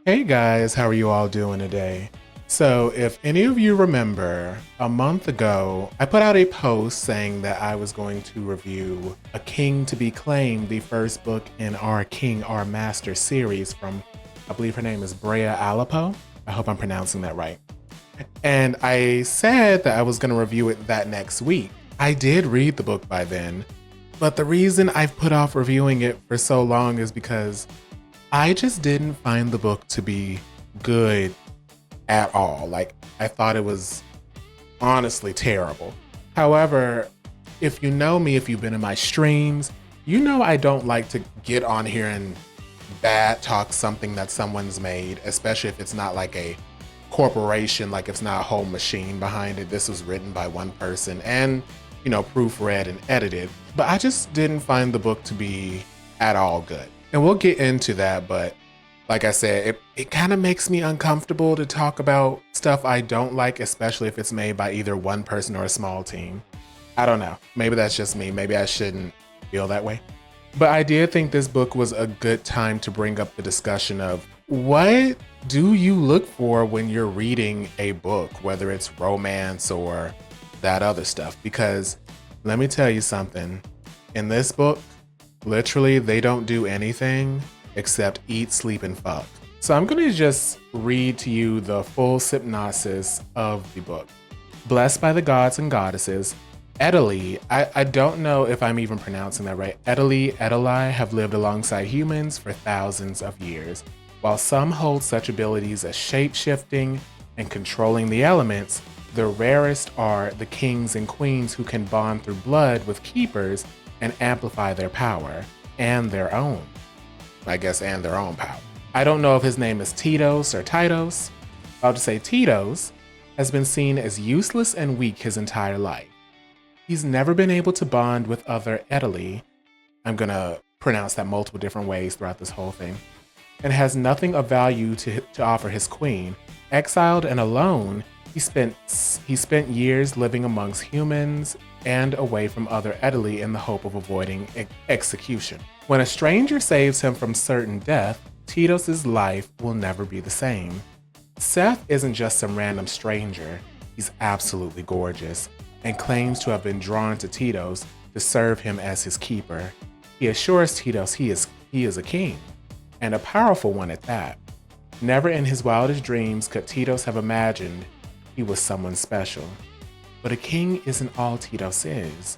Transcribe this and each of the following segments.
Hey guys, how are you all doing today? So, if any of you remember, a month ago, I put out a post saying that I was going to review A King to Be Claimed, the first book in our King, Our Master series from, I believe her name is Brea Alipo. I hope I'm pronouncing that right. And I said that I was going to review it that next week. I did read the book by then, but the reason I've put off reviewing it for so long is because I just didn't find the book to be good at all. Like, I thought it was honestly terrible. However, if you know me, if you've been in my streams, you know I don't like to get on here and bad talk something that someone's made, especially if it's not like a corporation, like it's not a whole machine behind it. This was written by one person and, proofread and edited. But I just didn't find the book to be at all good. And we'll get into that, but like I said, it kind of makes me uncomfortable to talk about stuff I don't like, especially if it's made by either one person or a small team. I don't know. Maybe that's just me. Maybe I shouldn't feel that way. But I did think this book was a good time to bring up the discussion of what do you look for when you're reading a book, whether it's romance or that other stuff? Because let me tell you something. In this book, literally, they don't do anything except eat, sleep, and fuck. So I'm going to just read to you the full synopsis of the book. Blessed by the gods and goddesses, Edeli, I don't know if I'm even pronouncing that right, Edeli have lived alongside humans for thousands of years. While some hold such abilities as shape-shifting and controlling the elements, the rarest are the kings and queens who can bond through blood with keepers and amplify their power and their own. I guess, and their own power. I don't know if his name is Titos or Titos. I'll just say Titos has been seen as useless and weak his entire life. He's never been able to bond with other Edeli. I'm gonna pronounce that multiple different ways throughout this whole thing. And has nothing of value to offer his queen. Exiled and alone, he spent years living amongst humans and away from other Edeli in the hope of avoiding execution. When a stranger saves him from certain death, Titos' life will never be the same. Seth isn't just some random stranger, he's absolutely gorgeous, and claims to have been drawn to Titos to serve him as his keeper. He assures Titos he is a king, and a powerful one at that. Never in his wildest dreams could Titos have imagined he was someone special. But a king isn't all Titos is.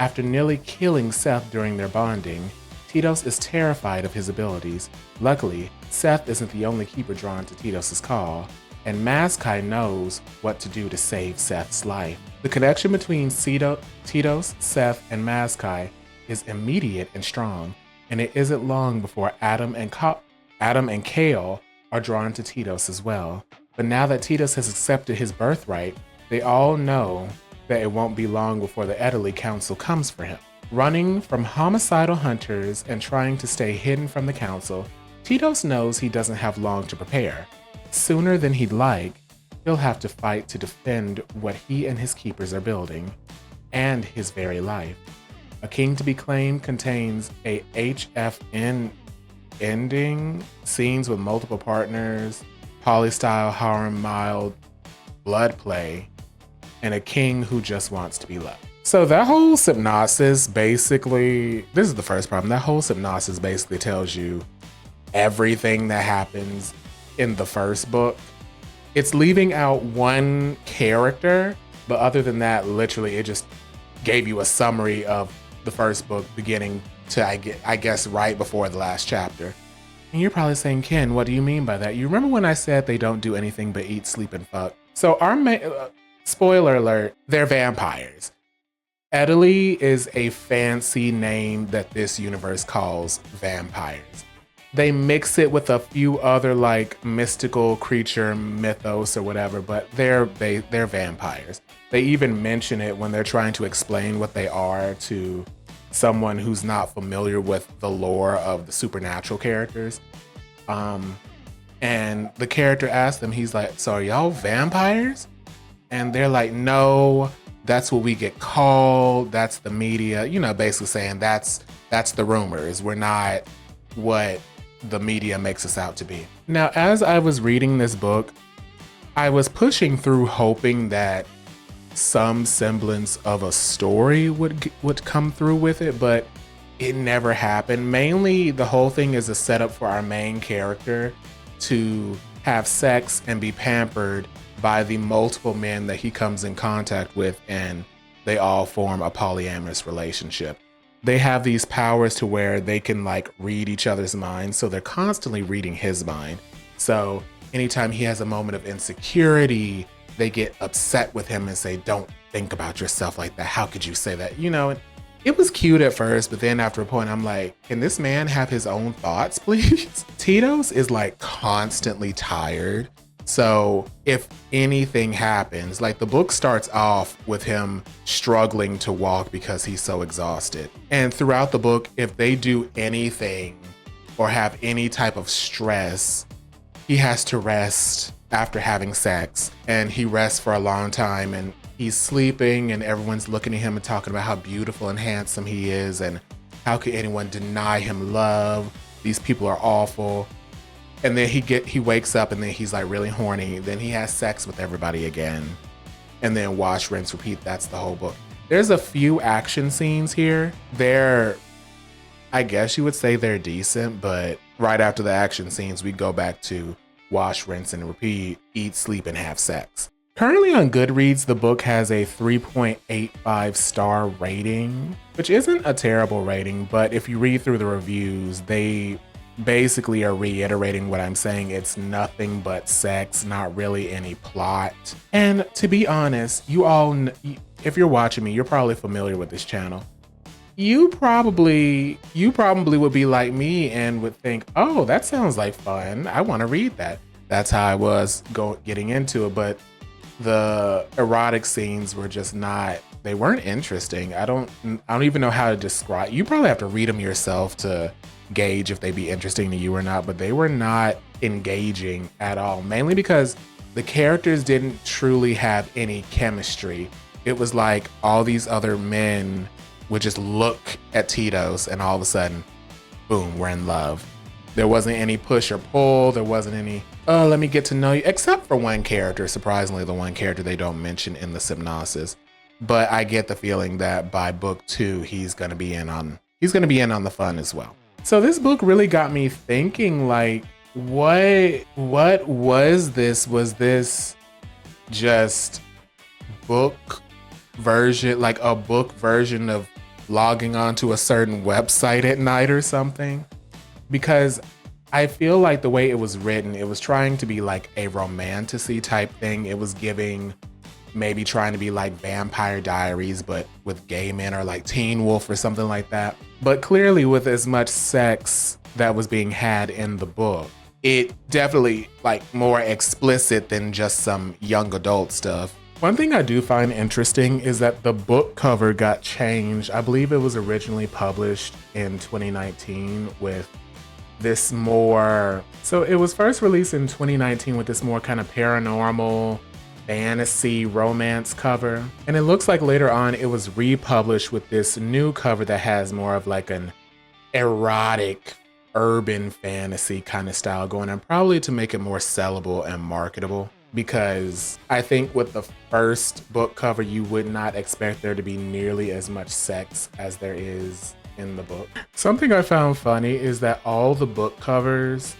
After nearly killing Seth during their bonding, Titos is terrified of his abilities. Luckily, Seth isn't the only keeper drawn to Titos' call, and Mazkai knows what to do to save Seth's life. The connection between Titos, Seth, and Mazkai is immediate and strong, and it isn't long before Adam and Kale are drawn to Titos as well. But now that Titos has accepted his birthright, they all know that it won't be long before the Edeli Council comes for him. Running from homicidal hunters and trying to stay hidden from the council, Titos knows he doesn't have long to prepare. Sooner than he'd like, he'll have to fight to defend what he and his keepers are building, and his very life. A King to Be Claimed contains a HFN ending, scenes with multiple partners, poly-style harem mild blood play, and a king who just wants to be loved. So that whole synopsis basically, this is the first problem, that whole synopsis basically tells you everything that happens in the first book. It's leaving out one character, but other than that, literally it just gave you a summary of the first book beginning to, I guess, right before the last chapter. And you're probably saying, Ken, what do you mean by that? You remember when I said they don't do anything but eat, sleep, and fuck? So our spoiler alert, they're vampires. Edeli is a fancy name that this universe calls vampires. They mix it with a few other like mystical creature mythos or whatever, but they're vampires. They even mention it when they're trying to explain what they are to someone who's not familiar with the lore of the supernatural characters. And the character asks them, he's like, so are y'all vampires? And they're like, no, that's what we get called. That's the media, basically saying that's the rumors. We're not what the media makes us out to be. Now, as I was reading this book, I was pushing through hoping that some semblance of a story would come through with it, but it never happened. Mainly, the whole thing is a setup for our main character to have sex and be pampered by the multiple men that he comes in contact with, and they all form a polyamorous relationship. They have these powers to where they can like read each other's minds, so they're constantly reading his mind. So anytime he has a moment of insecurity, they get upset with him and say, "Don't think about yourself like that. How could you say that?" You know, it was cute at first, but then after a point, I'm like, can this man have his own thoughts, please? Tito's is like constantly tired. So if anything happens, like the book starts off with him struggling to walk because he's so exhausted. And throughout the book, if they do anything or have any type of stress, he has to rest after having sex, and he rests for a long time, and he's sleeping and everyone's looking at him and talking about how beautiful and handsome he is and how could anyone deny him love? These people are awful. And then he wakes up and then he's like really horny. Then he has sex with everybody again. And then wash, rinse, repeat. That's the whole book. There's a few action scenes here. I guess you would say they're decent, but right after the action scenes, we go back to wash, rinse, and repeat, eat, sleep, and have sex. Currently on Goodreads, the book has a 3.85 star rating, which isn't a terrible rating, but if you read through the reviews, they basically are reiterating what I'm saying. It's nothing but sex, not really any plot. And to be honest, if you're watching me, you're probably familiar with this channel. You probably would be like me and would think, oh, that sounds like fun. I want to read that. That's how I was getting into it. But the erotic scenes were just they weren't interesting. I don't even know how to describe. You probably have to read them yourself to gauge if they'd be interesting to you or not, but they were not engaging at all, mainly because the characters didn't truly have any chemistry. It was like all these other men would just look at Tito's and all of a sudden, boom, we're in love. There wasn't any push or pull. There wasn't any, oh, let me get to know you, except for one character, surprisingly, the one character they don't mention in the synopsis. But I get the feeling that by book 2, he's gonna be in on the fun as well. So this book really got me thinking, like, what was this? Was this just book version, like a book version of logging onto a certain website at night or something? Because I feel like the way it was written, it was trying to be like a romantasy type thing. It was giving, maybe trying to be like Vampire Diaries, but with gay men, or like Teen Wolf or something like that. But clearly with as much sex that was being had in the book, it definitely like more explicit than just some young adult stuff. One thing I do find interesting is that the book cover got changed. I believe it was originally published in 2019 with this more, so it was first released in 2019 with this more kind of paranormal fantasy romance cover. And it looks like later on it was republished with this new cover that has more of like an erotic urban fantasy kind of style going on, probably to make it more sellable and marketable. Because I think with the first book cover, you would not expect there to be nearly as much sex as there is in the book. Something I found funny is that all the book covers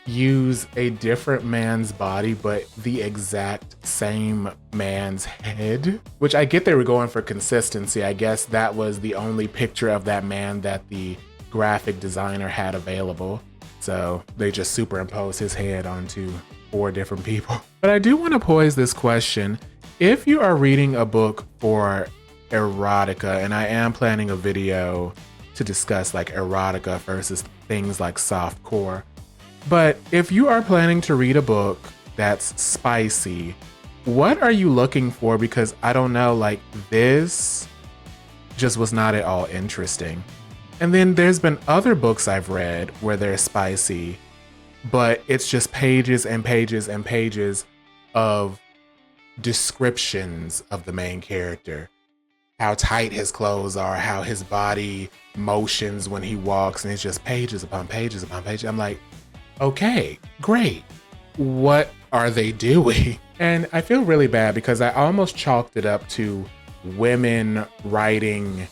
use a different man's body, but the exact same man's head, which I get they were going for consistency. I guess that was the only picture of that man that the graphic designer had available. So they just superimposed his head onto 4 different people. But I do want to pose this question. If you are reading a book for erotica, and I am planning a video to discuss like erotica versus things like softcore, but if you are planning to read a book that's spicy, what are you looking for? Because I don't know, like this just was not at all interesting. And then there's been other books I've read where they're spicy, but it's just pages and pages and pages of descriptions of the main character. How tight his clothes are, how his body motions when he walks, and it's just pages upon pages upon pages. I'm like, Okay, great. What are they doing? And I feel really bad because I almost chalked it up to women writing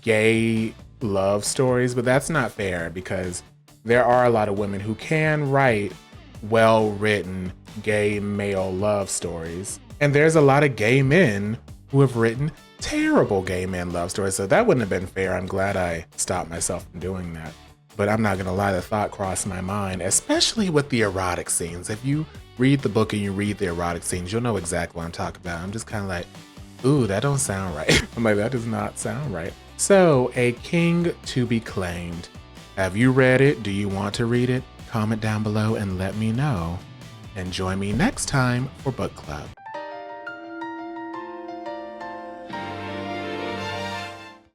gay love stories, but that's not fair because there are a lot of women who can write well written gay male love stories. And there's a lot of gay men who have written terrible gay men love stories. So that wouldn't have been fair. I'm glad I stopped myself from doing that. But I'm not gonna lie, the thought crossed my mind, especially with the erotic scenes. If you read the book and you read the erotic scenes, you'll know exactly what I'm talking about. I'm just kind of like, ooh, that don't sound right. I'm like, that does not sound right. So, A King to Be Claimed. Have you read it? Do you want to read it? Comment down below and let me know. And join me next time for book club.